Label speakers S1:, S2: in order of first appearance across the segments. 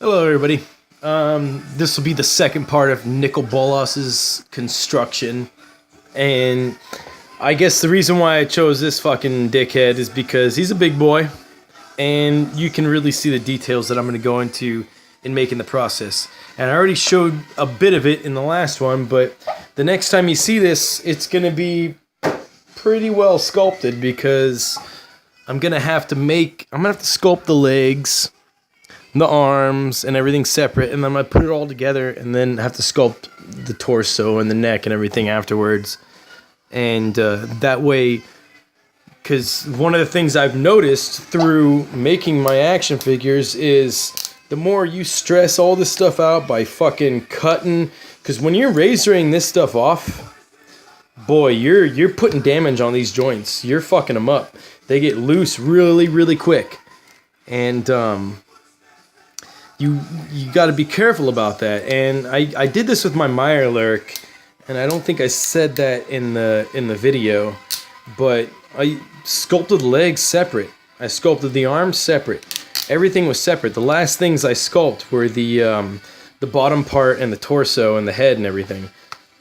S1: Hello, everybody. This will be the second part of Nicol Bolas's construction, and I guess the reason why I chose this fucking dickhead is because he's a big boy, and you can really see the details that I'm going to go into in making the process. And I already showed a bit of it in the last one, but the next time you see this, it's going to be pretty well sculpted because I'm going to have to sculpt the legs, the arms, and everything separate, and then I'm going to put it all together and then have to sculpt the torso and the neck and everything afterwards. And that way, because one of the things I've noticed through making my action figures is the more you stress all this stuff out by fucking cutting, because when you're razoring this stuff off, boy, you're putting damage on these joints. You're fucking them up. They get loose really, really quick. And you got to be careful about that. And I did this with my Mirelurk, and I don't think I said that in the video, but I sculpted the legs separate. I sculpted the arms separate. Everything was separate. The last things I sculpted were the bottom part and the torso and the head and everything.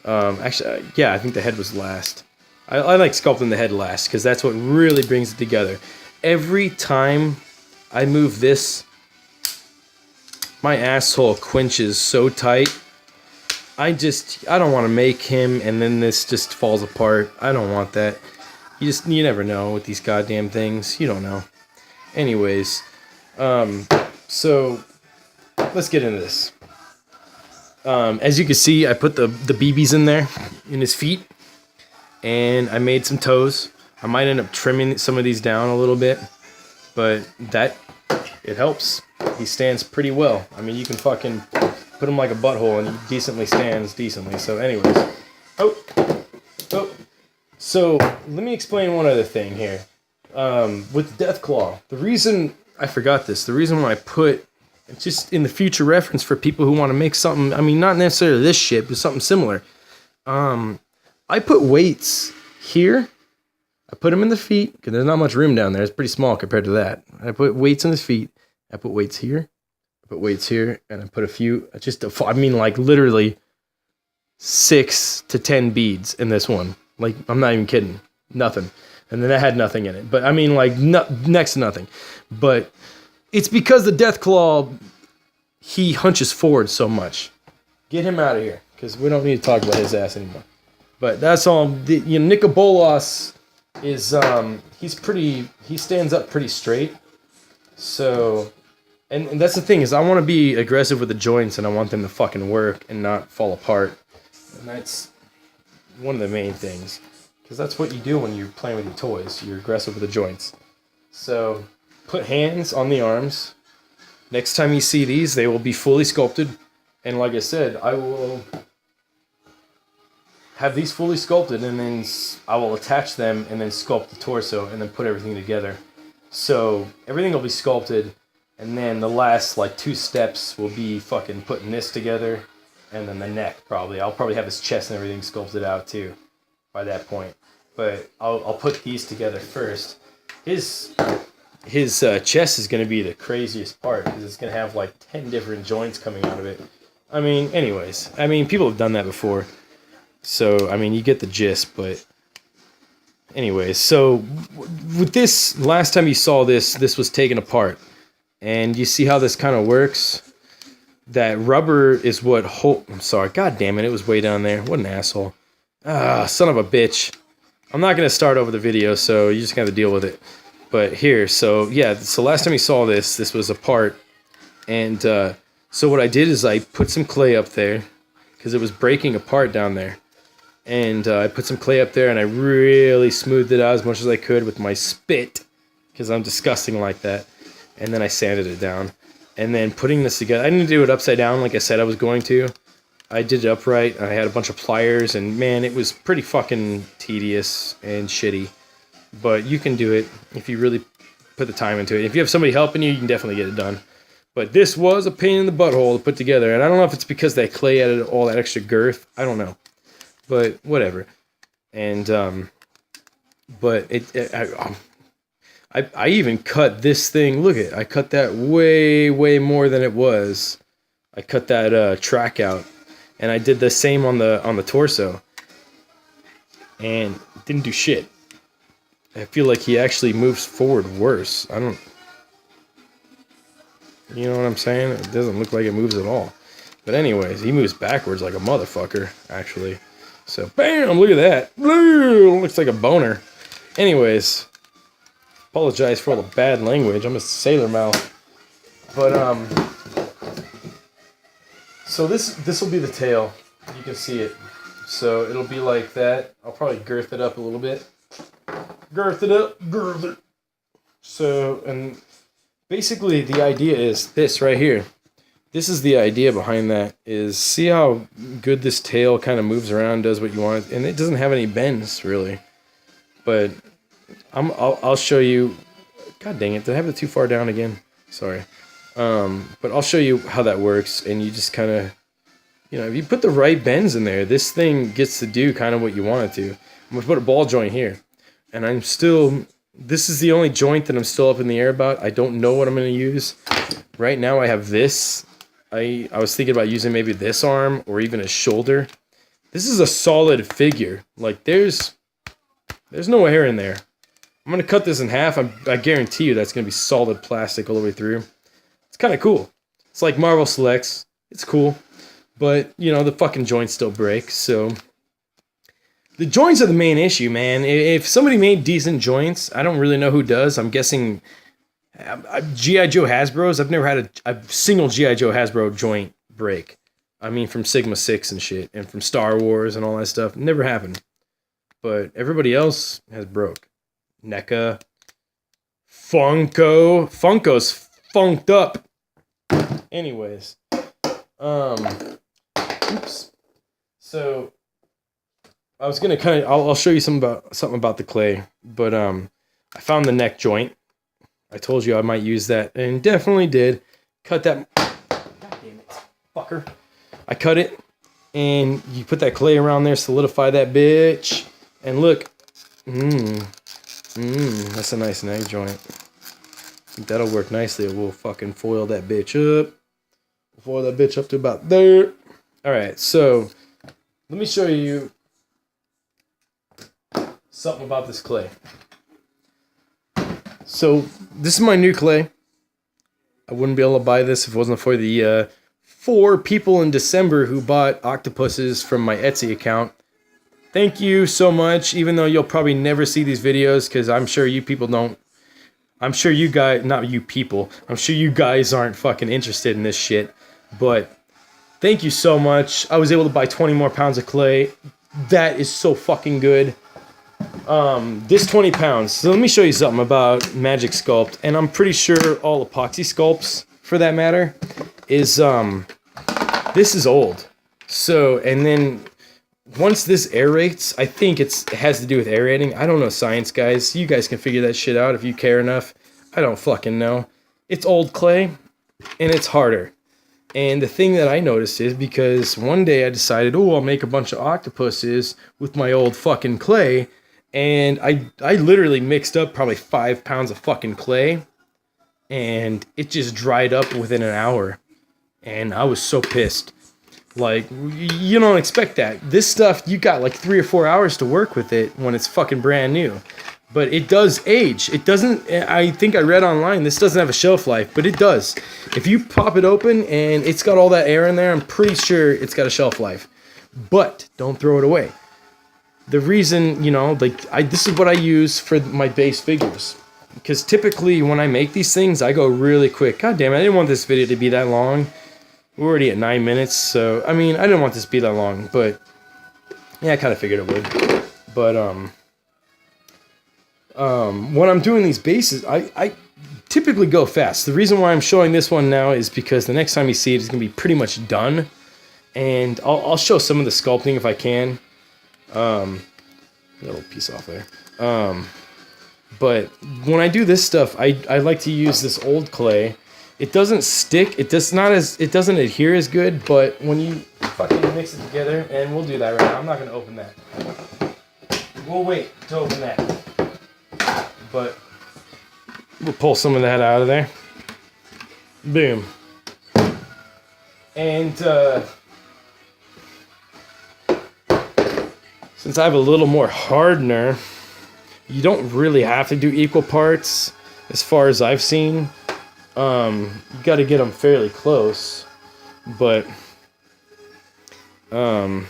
S1: Actually, yeah, I think the head was last. I like sculpting the head last because that's what really brings it together. Every time I move this, my asshole quenches so tight. I don't want to make him and then this just falls apart. I don't want that. You never know with these goddamn things. You don't know. Anyways, so let's get into this. As you can see, I put the BBs in there, in his feet, and I made some toes. I might end up trimming some of these down a little bit, but it helps. He stands pretty well. I mean, you can fucking put him like a butthole and he decently stands decently. So anyways, so let me explain one other thing here. With Deathclaw, the reason I forgot this, the reason why I put, just in the future reference for people who want to make something, I mean, not necessarily this shit, but something similar. I put weights here. I put them in the feet, because there's not much room down there. It's pretty small compared to that. I put weights in his feet. I put weights here. I put weights here. And I put a few, like literally 6 to 10 beads in this one. Like, I'm not even kidding. Nothing. And then I had nothing in it. But I mean, like, next to nothing. But it's because the Deathclaw, he hunches forward so much. Get him out of here, because we don't need to talk about his ass anymore. But that's all. Nicol Bolas is, he stands up pretty straight. So, and that's the thing, is I want to be aggressive with the joints, and I want them to fucking work and not fall apart. And that's one of the main things. Because that's what you do when you're playing with your toys. You're aggressive with the joints. So, put hands on the arms. Next time you see these, they will be fully sculpted. And like I said, I will have these fully sculpted, and then I will attach them and then sculpt the torso and then put everything together. So everything will be sculpted, and then the last like 2 steps will be fucking putting this together, and then the neck probably. I'll probably have his chest and everything sculpted out too by that point. But I'll put these together first. His chest is going to be the craziest part because it's going to have like 10 different joints coming out of it. I mean, anyways, people have done that before. So, I mean, you get the gist, but anyways. So, with this, last time you saw this was taken apart. And you see how this kind of works? That rubber is what I'm sorry, god damn it, it was way down there. What an asshole. Ah, son of a bitch. I'm not going to start over the video, so you just got to deal with it. But here, so yeah, so last time you saw this was apart. And so what I did is I put some clay up there, because it was breaking apart down there. And I put some clay up there, and I really smoothed it out as much as I could with my spit, because I'm disgusting like that. And then I sanded it down. And then putting this together, I didn't do it upside down like I said I was going to. I did it upright. I had a bunch of pliers, and man, it was pretty fucking tedious and shitty. But you can do it if you really put the time into it. If you have somebody helping you, you can definitely get it done. But this was a pain in the butthole to put together. And I don't know if it's because that clay added all that extra girth. I don't know. But whatever. And, but I I even cut this thing. Look at it. I cut that way more than it was. I cut that track out, and I did the same on the torso, and didn't do shit. I feel like he actually moves forward worse. I don't. You know what I'm saying? It doesn't look like it moves at all. But anyways, he moves backwards like a motherfucker, actually. So, bam! Look at that. Looks like a boner. Anyways, apologize for all the bad language. I'm a sailor mouth. But, so this will be the tail. You can see it. So, it'll be like that. I'll probably girth it up a little bit. Girth it up. Girth it. So, and basically the idea is this right here. This is the idea behind that, is see how good this tail kind of moves around, does what you want, and it doesn't have any bends, really. But I'll show you, god dang it, did I have it too far down again? Sorry. But I'll show you how that works, and you just kind of, you know, if you put the right bends in there, this thing gets to do kind of what you want it to. I'm going to put a ball joint here, and I'm still, this is the only joint that I'm still up in the air about. I don't know what I'm going to use. Right now I have this. I was thinking about using maybe this arm or even a shoulder. This is a solid figure. Like, there's no air in there. I'm going to cut this in half. I guarantee you that's going to be solid plastic all the way through. It's kind of cool. It's like Marvel Selects. It's cool. But, you know, the fucking joints still break, so... The joints are the main issue, man. If somebody made decent joints, I don't really know who does. I'm guessing... G.I. Joe Hasbro's, I've never had a single G.I. Joe Hasbro joint break. I mean, from Sigma 6 and shit, and from Star Wars and all that stuff. Never happened. But everybody else has broke. NECA. Funko. Funko's funked up. Anyways. Oops. So, I was gonna kind of, I'll show you something about the clay. But, I found the neck joint. I told you I might use that, and definitely did. Cut that. God damn it, fucker. I cut it, and you put that clay around there, solidify that bitch, and look. That's a nice neck joint. I think that'll work nicely. We'll fucking foil that bitch up. Foil that bitch up to about there. Alright, so, let me show you something about this clay. So, this is my new clay. I wouldn't be able to buy this if it wasn't for the 4 people in December who bought octopuses from my Etsy account. Thank you so much, even though you'll probably never see these videos, because I'm sure you people don't... I'm sure you guys... Not you people. I'm sure you guys aren't fucking interested in this shit. But, thank you so much. I was able to buy 20 more pounds of clay. That is so fucking good. This 20 pounds. So let me show you something about Magic Sculpt, and I'm pretty sure all epoxy sculpts, for that matter, is, this is old. So, and then, once this aerates, I think it has to do with aerating. I don't know science, guys. You guys can figure that shit out if you care enough. I don't fucking know. It's old clay, and it's harder. And the thing that I noticed is, because one day I decided, oh, I'll make a bunch of octopuses with my old fucking clay. And I literally mixed up probably 5 pounds of fucking clay, and it just dried up within an hour. And I was so pissed. Like, you don't expect that. This stuff, you got like 3 or 4 hours to work with it when it's fucking brand new. But it does age. It doesn't, I think I read online, this doesn't have a shelf life, but it does. If you pop it open and it's got all that air in there, I'm pretty sure it's got a shelf life. But don't throw it away. The reason, you know, like, this is what I use for my base figures. Because typically when I make these things, I go really quick. God damn it, I didn't want this video to be that long. We're already at 9 minutes, so, I mean, I didn't want this to be that long, but, yeah, I kind of figured it would. But, when I'm doing these bases, I typically go fast. The reason why I'm showing this one now is because the next time you see it, it's going to be pretty much done. And I'll show some of the sculpting if I can. A little piece off there. But when I do this stuff, I like to use this old clay. It doesn't stick. It doesn't adhere as good. But when you fucking mix it together, and we'll do that right now. I'm not gonna open that. We'll wait to open that. But We'll pull some of that out of there. Boom. And since I have a little more hardener, you don't really have to do equal parts as far as I've seen. You got to get them fairly close, but yeah,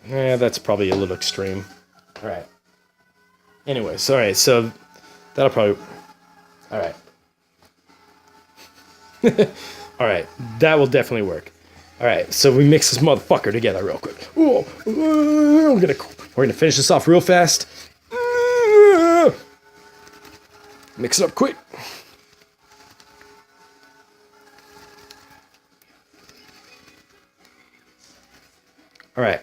S1: that's probably a little extreme. All right. Anyways, all right, so that'll probably, all right. All right, that will definitely work. All right, so we mix this motherfucker together real quick. Ooh, we're gonna finish this off real fast. Mix it up quick. All right,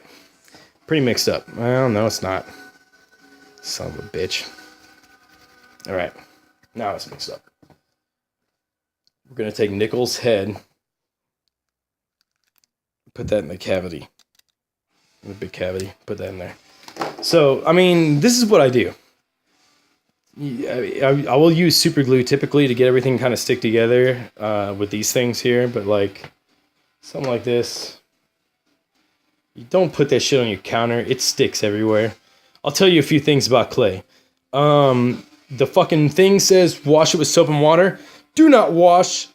S1: pretty mixed up. Well, no, it's not. Son of a bitch. All right, now it's mixed up. We're gonna take Nicol's head, put that in the cavity, in the big cavity, put that in there. So, I mean, this is what I do. I will use super glue typically to get everything kind of stick together with these things here, but like something like this, you don't put that shit on your counter. It sticks everywhere. I'll tell you a few things about clay. The fucking thing says wash it with soap and water. Do not wash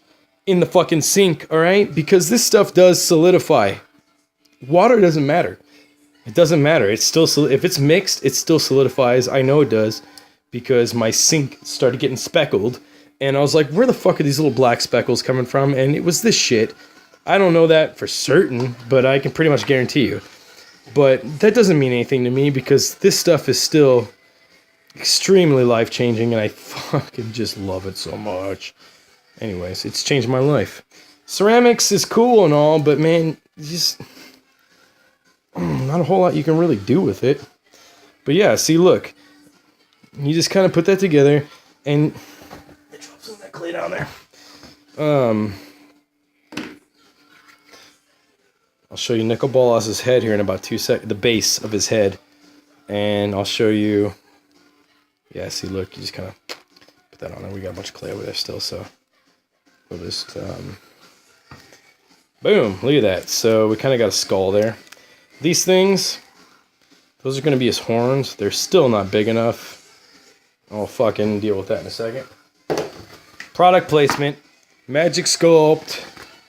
S1: in the fucking sink, all right? Because this stuff does solidify. Water doesn't matter. It doesn't matter. It's still if it's mixed, it still solidifies. I know it does because my sink started getting speckled, and I was like, "Where the fuck are these little black speckles coming from?" And it was this shit. I don't know that for certain, but I can pretty much guarantee you. But that doesn't mean anything to me because this stuff is still extremely life-changing, and I fucking just love it so much. Anyways, it's changed my life. Ceramics is cool and all, but man, just not a whole lot you can really do with it. But yeah, see, look. You just kind of put that together, and drop some of that clay down there. I'll show you Nicol Bolas' head here in about 2 seconds, the base of his head. And I'll show you, yeah, see, look, you just kind of put that on there. We got a bunch of clay over there still, so we'll just, boom, look at that. So we kind of got a skull there. These things, those are going to be his horns. They're still not big enough. I'll fucking deal with that in a second. Product placement, Magic Sculpt,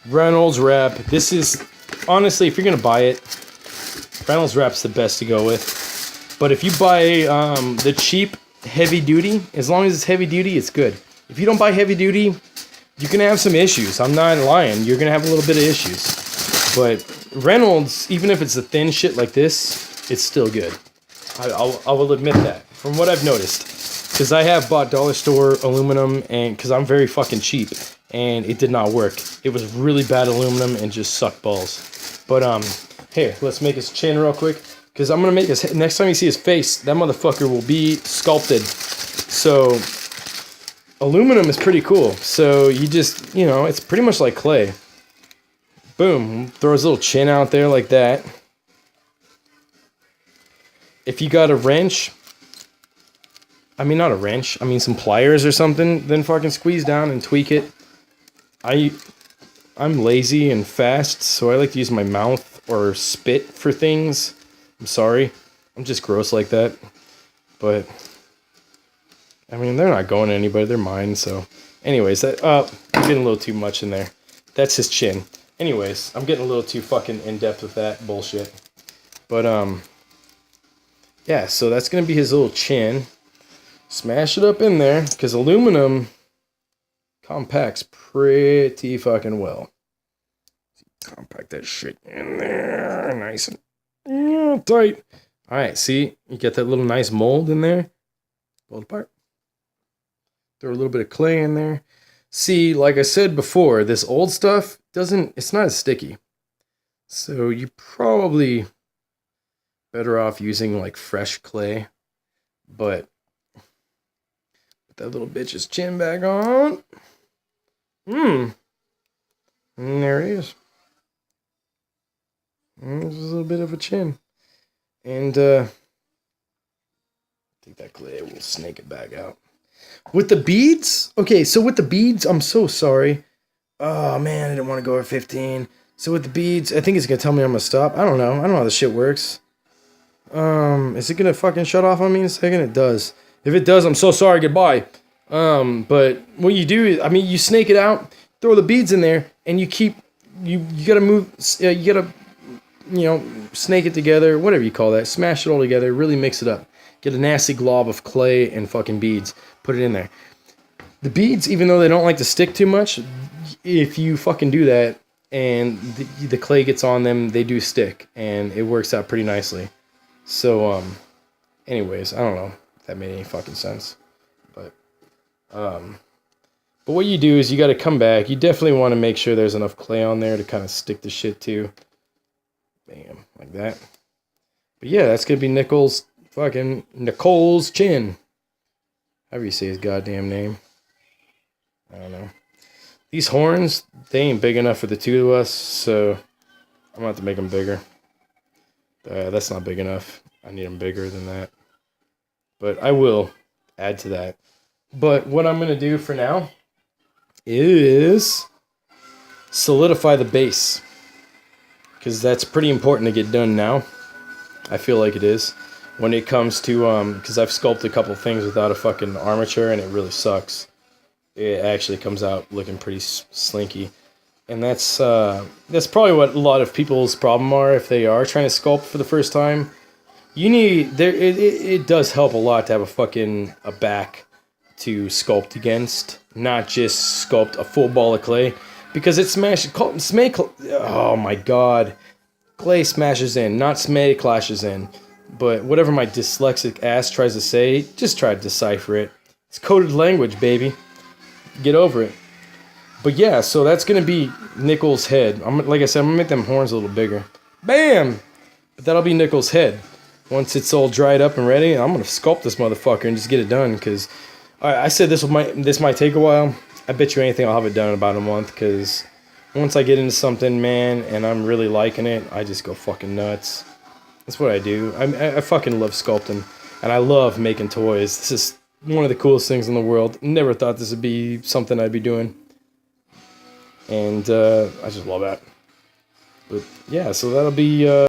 S1: Reynolds Wrap. This is, honestly, if you're going to buy it, Reynolds Wrap's the best to go with. But if you buy the cheap heavy duty, as long as it's heavy duty, it's good. If you don't buy heavy duty, you can have some issues. I'm not lying. You're going to have a little bit of issues. But Reynolds, even if it's a thin shit like this, it's still good. I will admit that, from what I've noticed. Because I have bought dollar store aluminum, and because I'm very fucking cheap, and it did not work. It was really bad aluminum and just sucked balls. But here, let's make his chin real quick, because I'm gonna make his, next time you see his face, that motherfucker will be sculpted. So aluminum is pretty cool. So you just, you know, it's pretty much like clay. Boom, throw his little chin out there like that. If you got a wrench, I mean, not a wrench, I mean some pliers or something, then fucking squeeze down and tweak it. I'm lazy and fast, so I like to use my mouth or spit for things. I'm sorry. I'm just gross like that. But, I mean, they're not going to anybody, they're mine, so. Anyways, that, I'm getting a little too much in there. That's his chin. Anyways, I'm getting a little too fucking in-depth with that bullshit. But, yeah, so that's going to be his little chin. Smash it up in there, because aluminum compacts pretty fucking well. Compact that shit in there, nice and tight. All right, see, you get that little nice mold in there. Pull it apart. Throw a little bit of clay in there. See, like I said before, this old stuff it's not as sticky. So you probably better off using like fresh clay, but put that little bitch's chin back on. And there it is. There's a little bit of a chin. And take that clay, we'll snake it back out. With the beads? Okay, so with the beads, I'm so sorry. Oh, man, I didn't want to go at 15. So with the beads, I think it's going to tell me I'm going to stop. I don't know. I don't know how this shit works. Is it going to fucking shut off on me in a second? It does. If it does, I'm so sorry. Goodbye. But what you do is, I mean, you snake it out, throw the beads in there, and you keep, you got to move, you got to, you know, snake it together, whatever you call that. Smash it all together, really mix it up. Get a nasty glob of clay and fucking beads. Put it in there. The beads, even though they don't like to stick too much, if you fucking do that and the clay gets on them, they do stick. And it works out pretty nicely. So, anyways, I don't know if that made any fucking sense. But what you do is you got to come back. You definitely want to make sure there's enough clay on there to kind of stick the shit to. Bam, like that. But yeah, that's going to be Nicol's chin. However you say his goddamn name. I don't know. These horns, they ain't big enough for the two of us, so I'm going to have to make them bigger. That's not big enough. I need them bigger than that. But I will add to that. But what I'm going to do for now is solidify the base. Because that's pretty important to get done now. I feel like it is. When it comes to, because I've sculpted a couple things without a fucking armature, and it really sucks. It actually comes out looking pretty slinky. And that's probably what a lot of people's problem are if they are trying to sculpt for the first time. You need, it does help a lot to have a back to sculpt against, not just sculpt a full ball of clay, because it smashes, oh my god, clay smashes in, not smay clashes in. But whatever my dyslexic ass tries to say, just try to decipher it. It's coded language, baby. Get over it. But yeah, so that's going to be Nicol's head. Like I said, I'm going to make them horns a little bigger. Bam! But that'll be Nicol's head. Once it's all dried up and ready, I'm going to sculpt this motherfucker and just get it done. Because I said this might take a while. I bet you anything I'll have it done in about a month. Because once I get into something, man, and I'm really liking it, I just go fucking nuts. That's what I do. I fucking love sculpting. And I love making toys. This is one of the coolest things in the world. Never thought this would be something I'd be doing. And I just love that. But yeah, so that'll be...